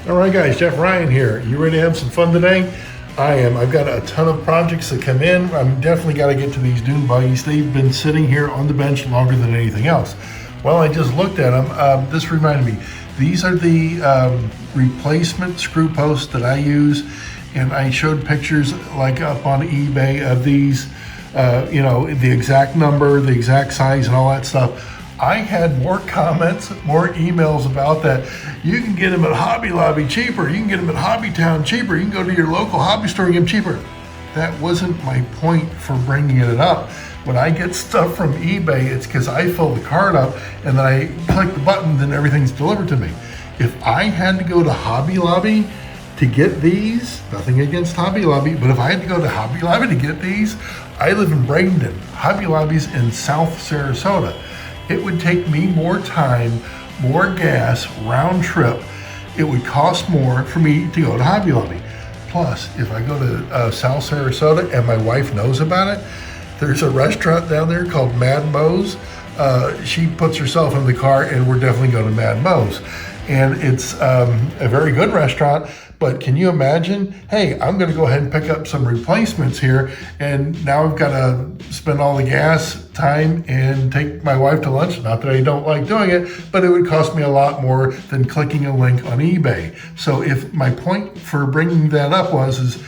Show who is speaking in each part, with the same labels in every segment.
Speaker 1: All right, guys, Jeff Ryan here. You ready to have some fun today? I am. I've got a ton of projects that come in. I'm definitely got to get to these dune buggies. They've been sitting here on the bench longer than anything else. Well, I just looked at them. This reminded me. These are the replacement screw posts that I use, and I showed pictures like up on eBay of these, the exact number, the exact size, and all that stuff. I had more comments, more emails about that. You can get them at Hobby Lobby cheaper. You can get them at Hobby Town cheaper. You can go to your local hobby store and get them cheaper. That wasn't my point for bringing it up. When I get stuff from eBay, it's because I fill the cart up and then I click the button, then everything's delivered to me. If I had to go to Hobby Lobby to get these, nothing against Hobby Lobby, but if I had to go to Hobby Lobby to get these, I live in Bradenton. Hobby Lobby's in South Sarasota. It would take me more time, more gas, round trip. It would cost more for me to go to Hobby Lobby. Plus, if I go to South Sarasota and my wife knows about it, there's a restaurant down there called Mad Mo's. She puts herself in the car and we're definitely going to Mad Mo's. And it's a very good restaurant, but can you imagine, hey, I'm gonna go ahead and pick up some replacements here, and now I've gotta spend all the gas, time, and take my wife to lunch. Not that I don't like doing it, but it would cost me a lot more than clicking a link on eBay. So if my point for bringing that up is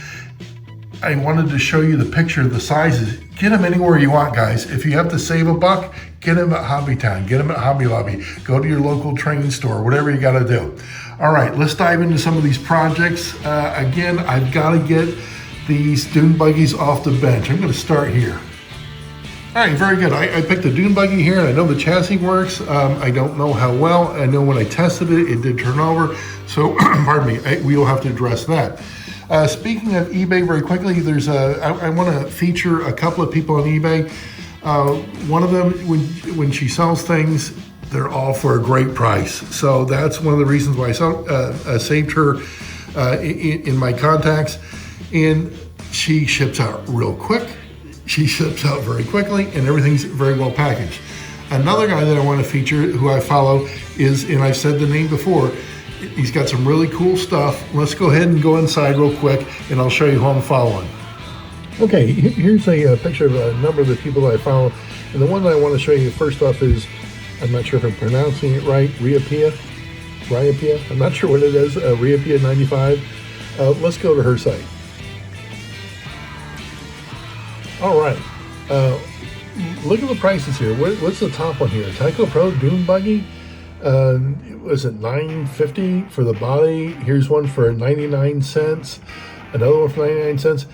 Speaker 1: I wanted to show you the picture of the sizes. Get them anywhere you want, guys. If you have to save a buck, get them at Hobby Town, get them at Hobby Lobby, go to your local train store, whatever you gotta do. All right, let's dive into some of these projects. Again, I've gotta get these dune buggies off the bench. I'm gonna start here. All right, very good. I picked the dune buggy here, and I know the chassis works. I don't know how well. I know when I tested it, it did turn over. So, pardon me, we will have to address that. Speaking of eBay very quickly, I want to feature a couple of people on eBay. One of them, when she sells things, they're all for a great price. So that's one of the reasons why I saved her in my contacts. And she ships out real quick. She ships out very quickly, and everything's very well packaged. Another guy that I want to feature, who I follow, is, and I've said the name before, he's got some really cool stuff. Let's go ahead and go inside real quick, and I'll show you who I'm following. Okay, here's a picture of a number of the people that I follow. And the one that I want to show you first off is, I'm not sure if I'm pronouncing it right, Ryapia. I'm not sure what it is, Ryapia 95. Let's go to her site. All right, look at the prices here. What's the top one here? Tyco Pro Dune Buggy. Was it $9.50 for the body? Here's one for 99 cents. Another one for 99 cents.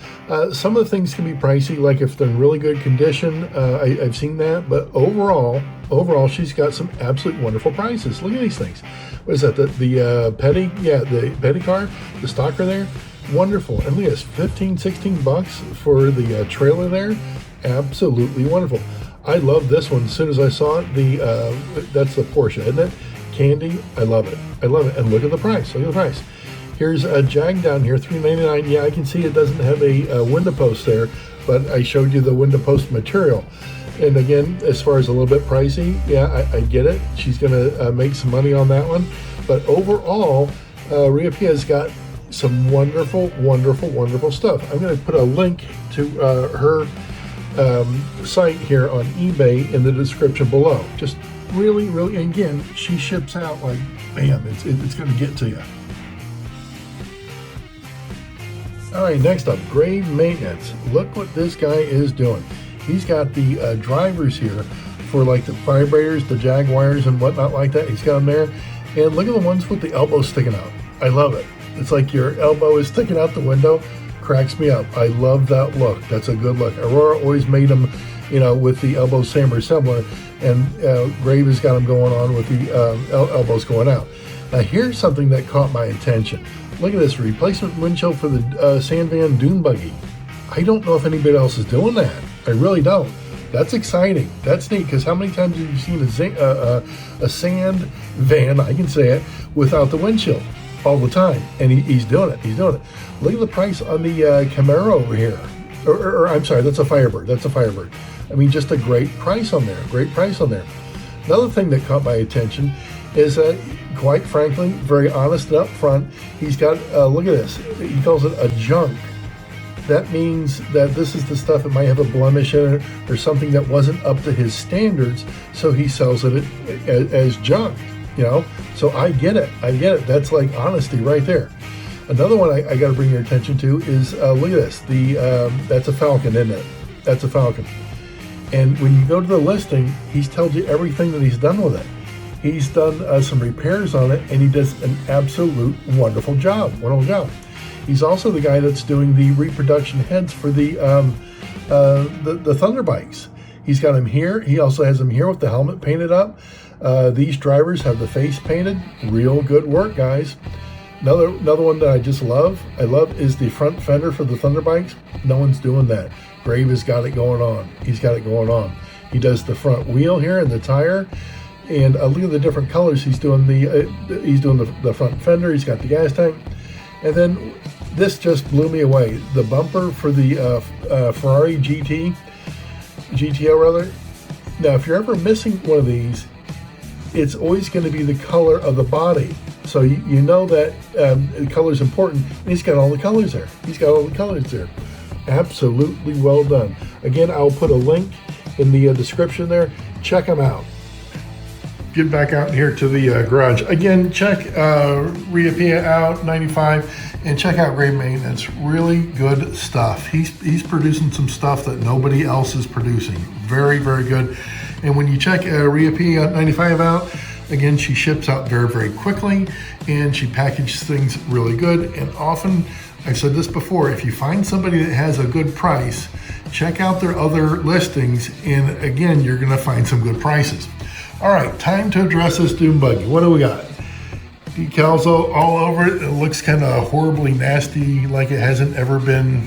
Speaker 1: Some of the things can be pricey, like if they're in really good condition. I've seen that, but overall, she's got some absolute wonderful prices. Look at these things. What is that? The Petty? Yeah, the Petty car, the stocker there. Wonderful. And look at this, 15, 16 bucks for the trailer there. Absolutely wonderful. I love this one. As soon as I saw it, that's the Porsche, isn't it? Candy, I love it. I love it. And look at the price. Look at the price. Here's a Jag down here, $3.99. Yeah, I can see it doesn't have a window post there, but I showed you the window post material. And again, as far as a little bit pricey, yeah, I get it. She's gonna make some money on that one. But overall, Riopia's got some wonderful, wonderful, wonderful stuff. I'm gonna put a link to her site here on eBay in the description below. Just really, really, and again, she ships out like, bam, it's gonna get to you. All right, next up, Grave Maintenance. Look what this guy is doing. He's got the drivers here for like the vibrators, the Jaguars and whatnot like that. He's got them there. And look at the ones with the elbows sticking out. I love it. It's like your elbow is sticking out the window. Cracks me up. I love that look. That's a good look. Aurora always made them, with the elbows same or similar. And Grave has got them going on with the elbows going out. Now here's something that caught my attention. Look at this replacement windshield for the Sandvan Dune Buggy. I don't know if anybody else is doing that. I really don't. That's exciting. That's neat, because how many times have you seen a sand van, I can say it, without the windshield? All the time. And he's doing it. He's doing it. Look at the price on the Camaro over here. Or I'm sorry, that's a Firebird. That's a Firebird. I mean, just a great price on there. Great price on there. Another thing that caught my attention is quite frankly, very honest and upfront. He's got, look at this, he calls it a junk. That means that this is the stuff that might have a blemish in it or something that wasn't up to his standards, so he sells it as junk, you know? So I get it, That's like honesty right there. Another one I got to bring your attention to is, look at this, that's a Falcon, isn't it? That's a Falcon. And when you go to the listing, he's told you everything that he's done with it. He's done some repairs on it, and he does an absolute wonderful job. He's also the guy that's doing the reproduction heads for the Thunder bikes. He's got them here. He also has them here with the helmet painted up. These drivers have the face painted. Real good work, guys. Another one that I just love, is the front fender for the Thunder bikes. No one's doing that. Grave has got it going on. He's got it going on. He does the front wheel here and the tire. And look at the different colors. He's doing the front fender. He's got the gas tank. And then this just blew me away. The bumper for the Ferrari GTO rather. Now, if you're ever missing one of these, it's always going to be the color of the body. So you know that the color is important. And he's got all the colors there. Absolutely well done. Again, I'll put a link in the description there. Check them out. Get back out here to the garage. Again, check Riapia out 95 and check out Grave Maintenance. Really good stuff. He's producing some stuff that nobody else is producing. Very, very good. And when you check Riapia 95 out, again, she ships out very, very quickly and she packages things really good. And often, I've said this before, if you find somebody that has a good price, check out their other listings. And again, you're gonna find some good prices. All right, time to address this dune buggy. What do we got? Decals all over it. It looks kind of horribly nasty, like it hasn't ever been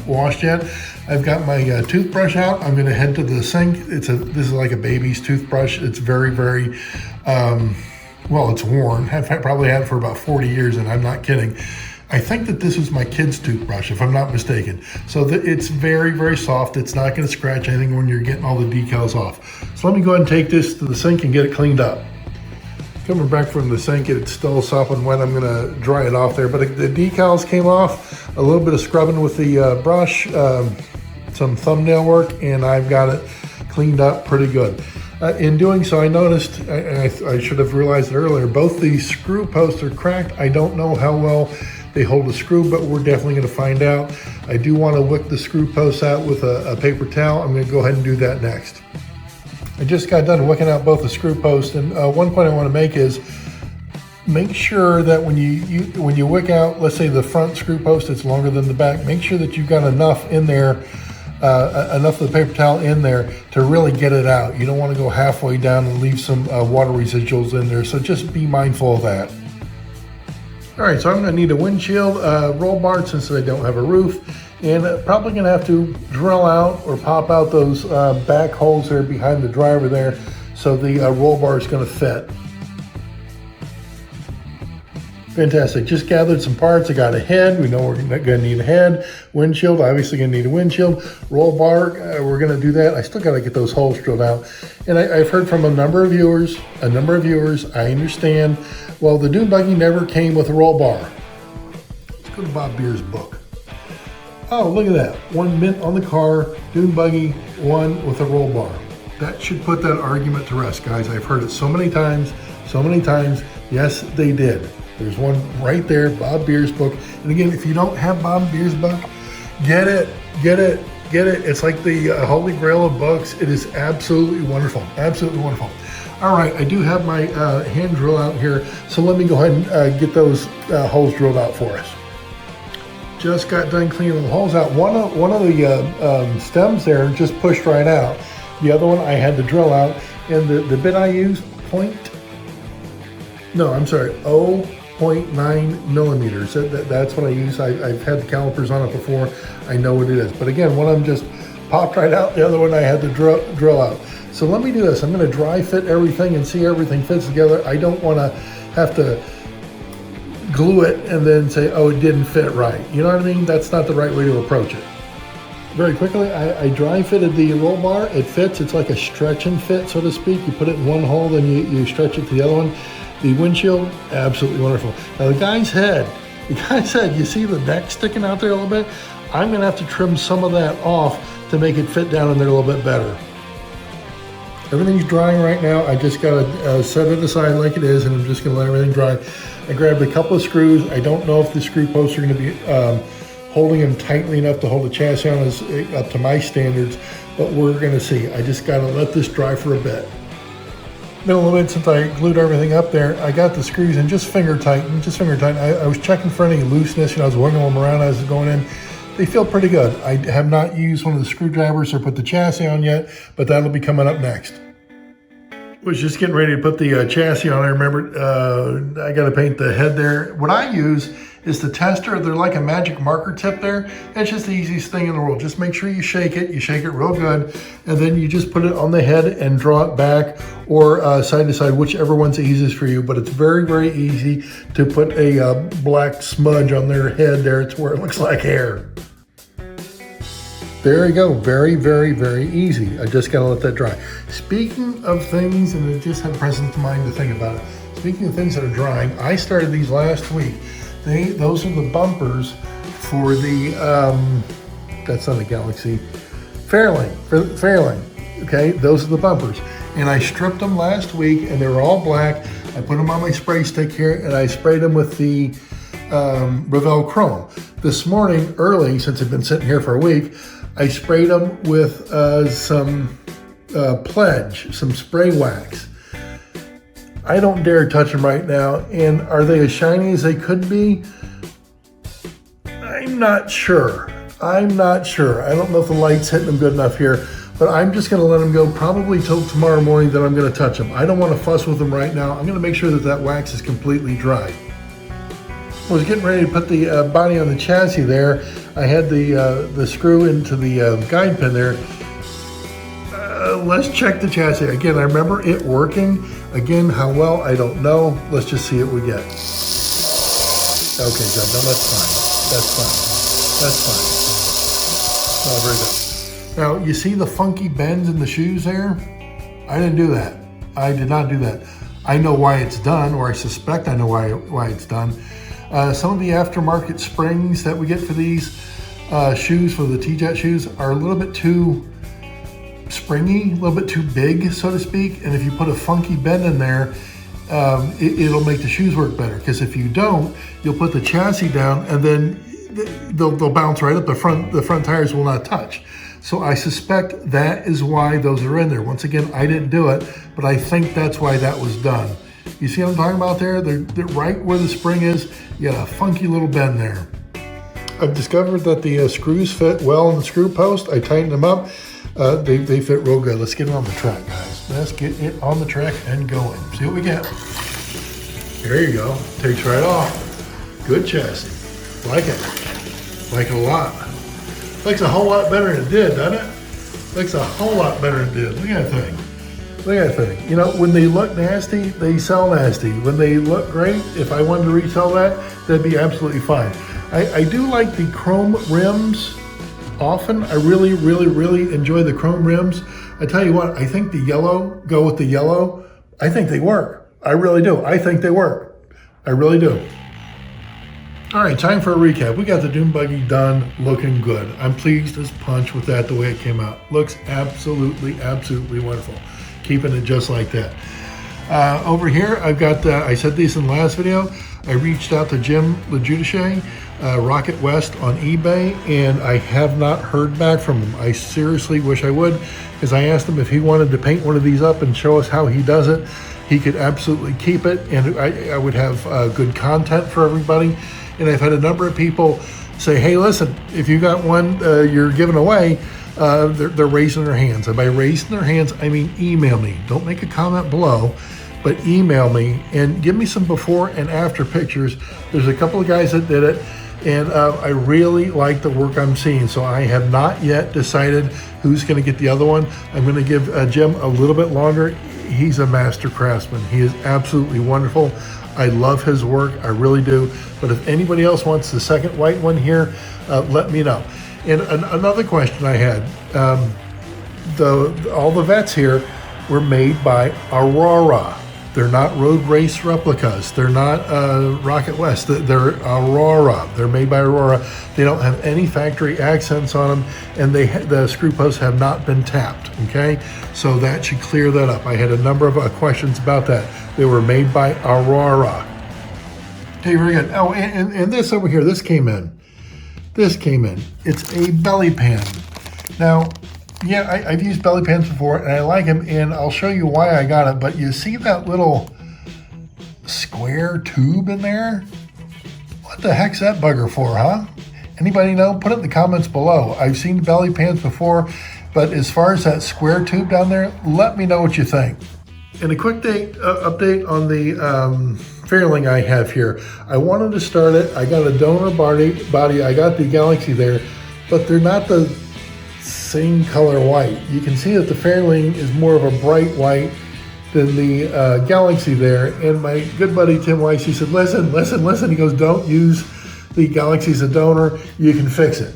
Speaker 1: washed yet. I've got my toothbrush out. I'm gonna head to the sink. This is like a baby's toothbrush. It's very, very, well, it's worn. I've probably had it for about 40 years, and I'm not kidding. I think that this was my kid's toothbrush, if I'm not mistaken. So it's very, very soft. It's not gonna scratch anything when you're getting all the decals off. So let me go ahead and take this to the sink and get it cleaned up. Coming back from the sink, it's still sopping wet. I'm gonna dry it off there, but the decals came off. A little bit of scrubbing with the brush, some thumbnail work, and I've got it cleaned up pretty good. In doing so, I noticed, I should have realized it earlier, both the screw posts are cracked. I don't know how well they hold a screw, but we're definitely gonna find out. I do wanna wick the screw posts out with a paper towel. I'm gonna go ahead and do that next. I just got done wicking out both the screw posts, and one point I wanna make is, make sure that when you wick out, let's say the front screw post, it's longer than the back, make sure that you've got enough in there, enough of the paper towel in there to really get it out. You don't wanna go halfway down and leave some water residuals in there, so just be mindful of that. All right, so I'm gonna need a windshield roll bar since I don't have a roof, and probably gonna have to drill out or pop out those back holes there behind the driver there, so the roll bar is gonna fit. Fantastic, just gathered some parts. I got a head, we know we're gonna need a head. Windshield, obviously gonna need a windshield. Roll bar, we're gonna do that. I still gotta get those holes drilled out. And I've heard from a number of viewers, I understand, well, the dune buggy never came with a roll bar. Let's go to Bob Beer's book. Oh, look at that, one mint on the car, dune buggy, one with a roll bar. That should put that argument to rest, guys. I've heard it so many times. Yes, they did. There's one right there, Bob Beer's book. And again, if you don't have Bob Beer's book, get it. It's like the holy grail of books. It is absolutely wonderful, All right, I do have my hand drill out here, so let me go ahead and get those holes drilled out for us. Just got done cleaning the holes out. One of the stems there just pushed right out. The other one I had to drill out, and the bit I used, 0.9 millimeters. That's what I use. I've had the calipers on it before. I know what it is. But again, one of them just popped right out. The other one I had to drill out. So let me do this. I'm going to dry fit everything and see everything fits together. I don't want to have to glue it and then say, oh, it didn't fit right. You know what I mean? That's not the right way to approach it. very quickly, I dry fitted the roll bar. It fits. It's like a stretch and fit, so to speak. You put it in one hole, then you stretch it to the other one. The windshield, absolutely wonderful. Now the guy's head, you see the neck sticking out there a little bit? I'm gonna have to trim some of that off to make it fit down in there a little bit better. Everything's drying right now. I just gotta set it aside like it is, and I'm just gonna let everything dry. I grabbed a couple of screws. I don't know if the screw posts are gonna be holding them tightly enough to hold the chassis on is up to my standards, but we're gonna see. I just gotta let this dry for a bit. Been a little bit since I glued everything up there. I got the screws in just finger tight. I was checking for any looseness, I was wiggling them around as I was going in. They feel pretty good. I have not used one of the screwdrivers or put the chassis on yet, but that'll be coming up next. Was just getting ready to put the chassis on. I remember I got to paint the head there. What I use is the tester. They're like a magic marker tip there. It's just the easiest thing in the world. Just make sure you shake it real good, and then you just put it on the head and draw it back or side to side, whichever one's easiest for you. But it's very, very easy to put a black smudge on their head there to where it looks like hair. There you go, very, very, very easy. I just gotta let that dry. Speaking of things, and it just had presence to mind to think about it. Speaking of things that are drying, I started these last week. Those are the bumpers for the, that's not a Galaxy, Fairlane, okay? Those are the bumpers. And I stripped them last week and they were all black. I put them on my spray stick here and I sprayed them with the Revell Chrome. This morning, early, since I've been sitting here for a week, I sprayed them with some Pledge, some spray wax. I don't dare touch them right now. And are they as shiny as they could be? I'm not sure. I don't know if the light's hitting them good enough here, but I'm just gonna let them go probably till tomorrow morning, then I'm gonna touch them. I don't wanna fuss with them right now. I'm gonna make sure that wax is completely dry. I was getting ready to put the body on the chassis there. I had the screw into the guide pin there. Let's check the chassis. Again, I remember it working. Again, how well, I don't know. Let's just see what we get. Okay, good. No, that's fine. Not very good. Now, you see the funky bends in the shoes there? I didn't do that. I did not do that. I know why it's done, or I suspect I know why it's done. Some of the aftermarket springs that we get for these shoes, for the T-Jet shoes, are a little bit too springy, a little bit too big, so to speak. And if you put a funky bend in there, it'll make the shoes work better. Because if you don't, you'll put the chassis down and then they'll bounce right up. The front tires will not touch. So I suspect that is why those are in there. Once again, I didn't do it, but I think that's why that was done. You see what I'm talking about there? They're right where the spring is. You got a funky little bend there. I've discovered that the screws fit well in the screw post. I tightened them up. They fit real good. Let's get it on the track, guys. Let's get it on the track and going. See what we get. There you go. Takes right off. Good chassis. Like it. Like it a lot. Looks a whole lot better than it did, doesn't it? Looks a whole lot better than it did. Look at that thing. Look at that thing. You know, when they look nasty, they sell nasty. When they look great, if I wanted to resell that, that'd be absolutely fine. I do like the chrome rims often. I really, really, really enjoy the chrome rims. I tell you what, I think the yellow, go with the yellow. I think they work. I really do. I think they work. I really do. All right, time for a recap. We got the dune buggy done, looking good. I'm pleased as punch with that, the way it came out. Looks absolutely, absolutely wonderful. Keeping it just like that. Over here, I've got, I said this in the last video, I reached out to Jim LeJudice, Rocket West on eBay, and I have not heard back from him. I seriously wish I would, because I asked him if he wanted to paint one of these up and show us how he does it. He could absolutely keep it, and I would have good content for everybody. And I've had a number of people say, hey, listen, if you got one you're giving away, they're raising their hands. And by raising their hands, I mean email me. Don't make a comment below, but email me and give me some before and after pictures. There's a couple of guys that did it, and I really like the work I'm seeing. So I have not yet decided who's going to get the other one. I'm going to give Jim a little bit longer. He's a master craftsman. He is absolutely wonderful. I love his work, I really do. But if anybody else wants the second white one here, let me know. And another question I had, all the vets here were made by Aurora. They're not road race replicas. They're not Rocket West. They're Aurora. They're made by Aurora. They don't have any factory accents on them, and the screw posts have not been tapped, okay? So that should clear that up. I had a number of questions about that. They were made by Aurora. Okay, very good. Oh, and this over here, this came in. This came in. It's a belly pan. Now, yeah, I've used belly pans before, and I like them, and I'll show you why I got it, but you see that little square tube in there? What the heck's that bugger for, huh? Anybody know? Put it in the comments below. I've seen belly pans before, but as far as that square tube down there, let me know what you think. And a quick update on the Fairling I have here. I wanted to start it. I got a donor body. I got the Galaxy there, but they're not the same color white. You can see that the Fairling is more of a bright white than the Galaxy there. And my good buddy Tim Weiss, he said, listen. He goes, don't use the Galaxy as a donor. You can fix it.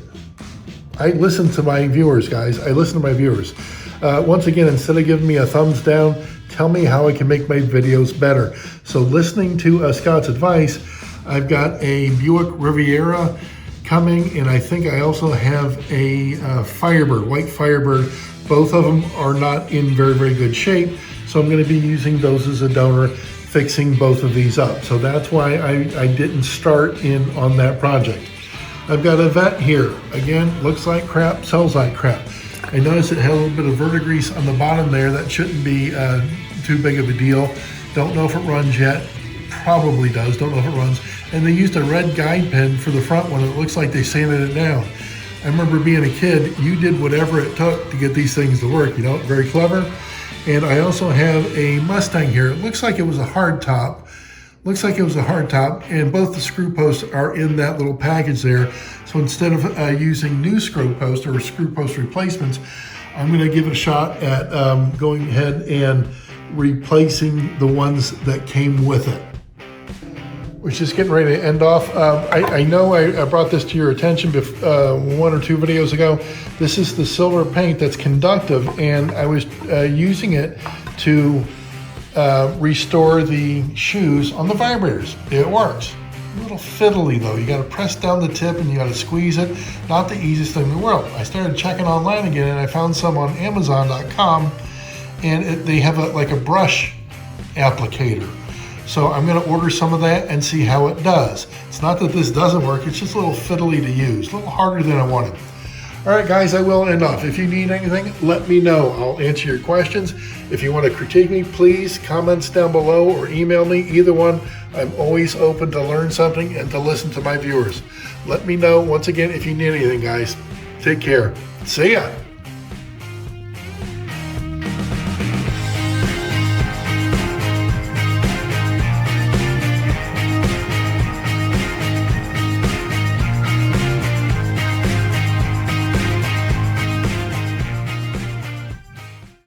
Speaker 1: I listen to my viewers, guys. I listen to my viewers. Once again, instead of giving me a thumbs down, tell me how I can make my videos better. So listening to Scott's advice, I've got a Buick Riviera coming, and I think I also have a Firebird, white Firebird. Both of them are not in very, very good shape, so I'm going to be using those as a donor, fixing both of these up. So that's why I didn't start in on that project. I've got a vet here. Again, looks like crap, sells like crap. I noticed it had a little bit of verdigrease on the bottom there. That shouldn't be too big of a deal. Don't know if it runs yet. Probably does, don't know if it runs. And they used a red guide pin for the front one. It looks like they sanded it down. I remember being a kid, you did whatever it took to get these things to work, you know, very clever. And I also have a Mustang here. It looks like it was a hard top. And both the screw posts are in that little package there. So instead of using new screw posts or screw post replacements, I'm gonna give it a shot at going ahead and replacing the ones that came with it. We're just getting ready to end off. I know I brought this to your attention one or two videos ago. This is the silver paint that's conductive, and I was using it to restore the shoes on the vibrators. It works. A little fiddly though. You got to press down the tip and you got to squeeze it. Not the easiest thing in the world. I started checking online again, and I found some on Amazon.com, and they have like a brush applicator. So I'm going to order some of that and see how it does. It's not that this doesn't work, it's just a little fiddly to use, a little harder than I wanted. All right, guys, I will end off. If you need anything, let me know. I'll answer your questions. If you want to critique me, please comments down below or email me, either one. I'm always open to learn something and to listen to my viewers. Let me know, once again, if you need anything, guys. Take care. See ya.